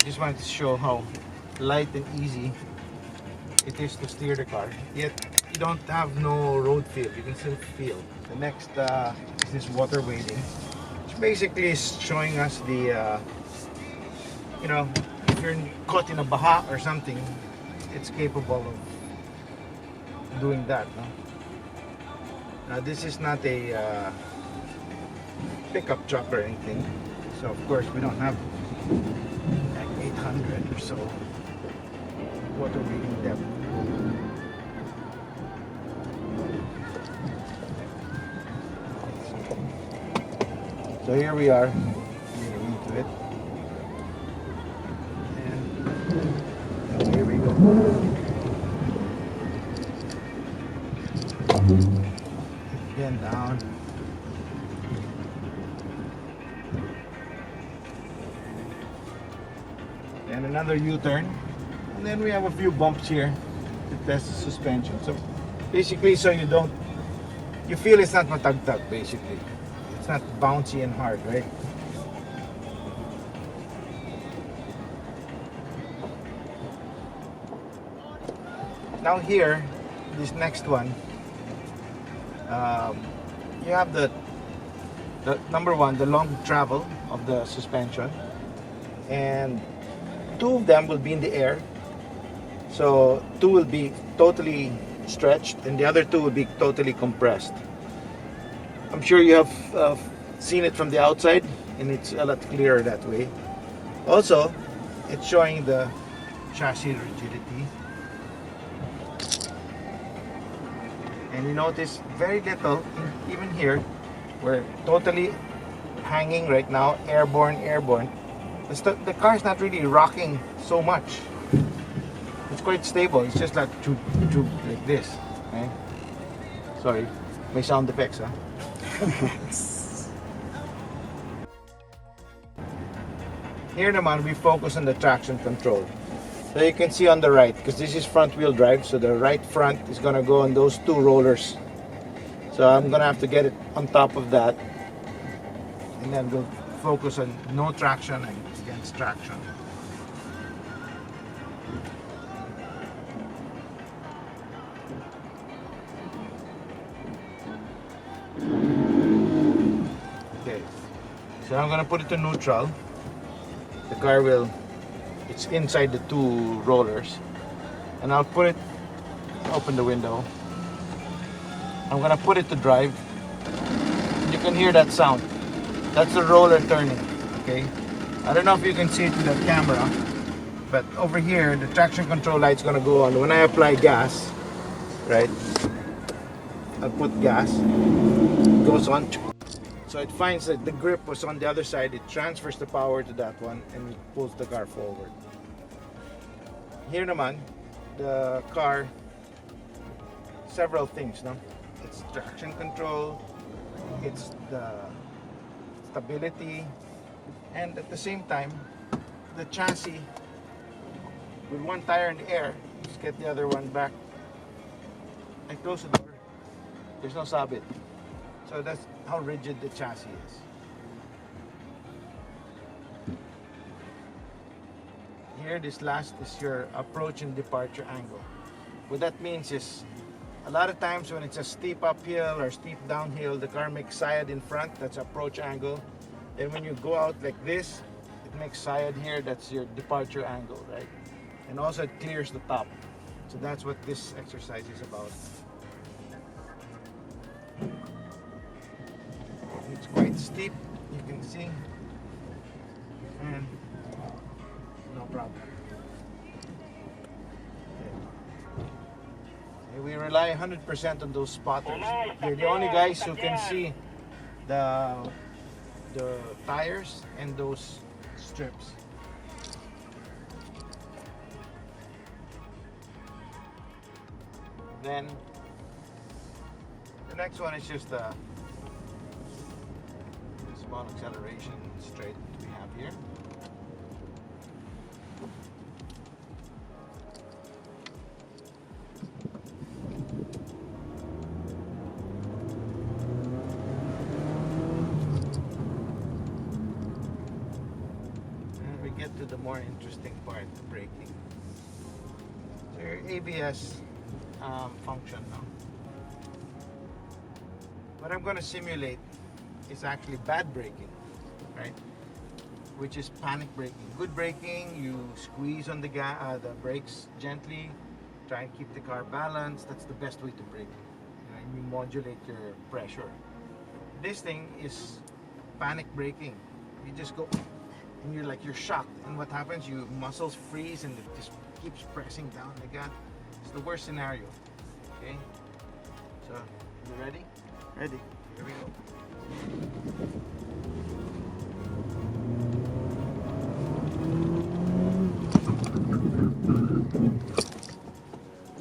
just wanted to show how light and easy it is to steer the car. Yet you don't have no road feel. You can still feel. The next is this water wading, which basically is showing us the you know, if you're caught in a baha or something, it's capable of doing that. No? Now this is not a pickup truck or anything, so of course we don't have like 800 or so water wading depth. So here we are, getting into it, and here we go. Again down. And another U-turn, and then we have a few bumps here to test the suspension. So basically, so you feel it's not matagtag. Basically, it's not bouncy and hard, right? Now here, this next one, you have the number one, the long travel of the suspension, and two of them will be in the air. So two will be totally stretched and the other two will be totally compressed. I'm sure you have seen it from the outside, and it's a lot clearer that way. Also, it's showing the chassis rigidity. And you notice very little, even here, we're totally hanging right now, airborne. The car is not really rocking so much. It's quite stable. It's just like like this. Okay? Sorry, may sound effects, huh? Here naman, we focus on the traction control. So you can see on the right, because this is front wheel drive, so the right front is gonna go on those two rollers. So I'm gonna have to get it on top of that, and then we'll focus on no traction and against traction. Okay, so I'm gonna put it to neutral. The car it's inside the two rollers, and I'll put it, open the window. I'm gonna put it to drive. You can hear that sound. That's the roller turning, okay? I don't know if you can see it in the camera, but over here, the traction control light's gonna go on. When I apply gas, right? I'll put gas, it goes on. So it finds that the grip was on the other side, it transfers the power to that one, and it pulls the car forward. Here naman, the car, several things, no? It's traction control, it's the stability, and at the same time, the chassis, with one tire in the air, just get the other one back. I close the door, there's no sabit. So that's how rigid the chassis is. Here, this last is your approach and departure angle. What that means is, a lot of times when it's a steep uphill or steep downhill, the car makes side in front, that's approach angle. And when you go out like this, it makes side here, that's your departure angle, right? And also it clears the top. So that's what this exercise is about. It's quite steep, you can see, and no problem. Okay. We rely 100% on those spotters. They're the only guys who can see the tires and those strips. Then the next one is just a small acceleration straight we have here. And we get to the more interesting part, the braking. So your ABS function now. What I'm going to simulate is actually bad braking, right? Which is panic braking. Good braking, you squeeze on the brakes gently, try and keep the car balanced. That's the best way to brake. And you modulate your pressure. This thing is panic braking. You just go and you're shocked, and what happens, you muscles freeze and it just keeps pressing down like that. It's the worst scenario. Okay, so you ready? Ready. Here we go.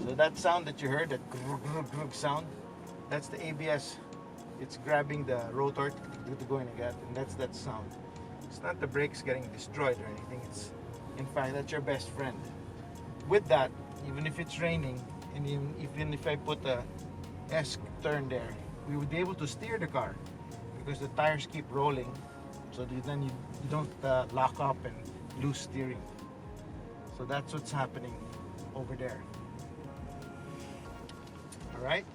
So that sound that you heard, that grrr, grrr, grrr sound, that's the ABS. It's grabbing the rotor to go in again, and that's that sound. It's not the brakes getting destroyed or anything. It's, in fact, that's your best friend. With that, even if it's raining, and even if I put a S turn there, we would be able to steer the car because the tires keep rolling, so then you don't lock up and lose steering. So that's what's happening over there. All right.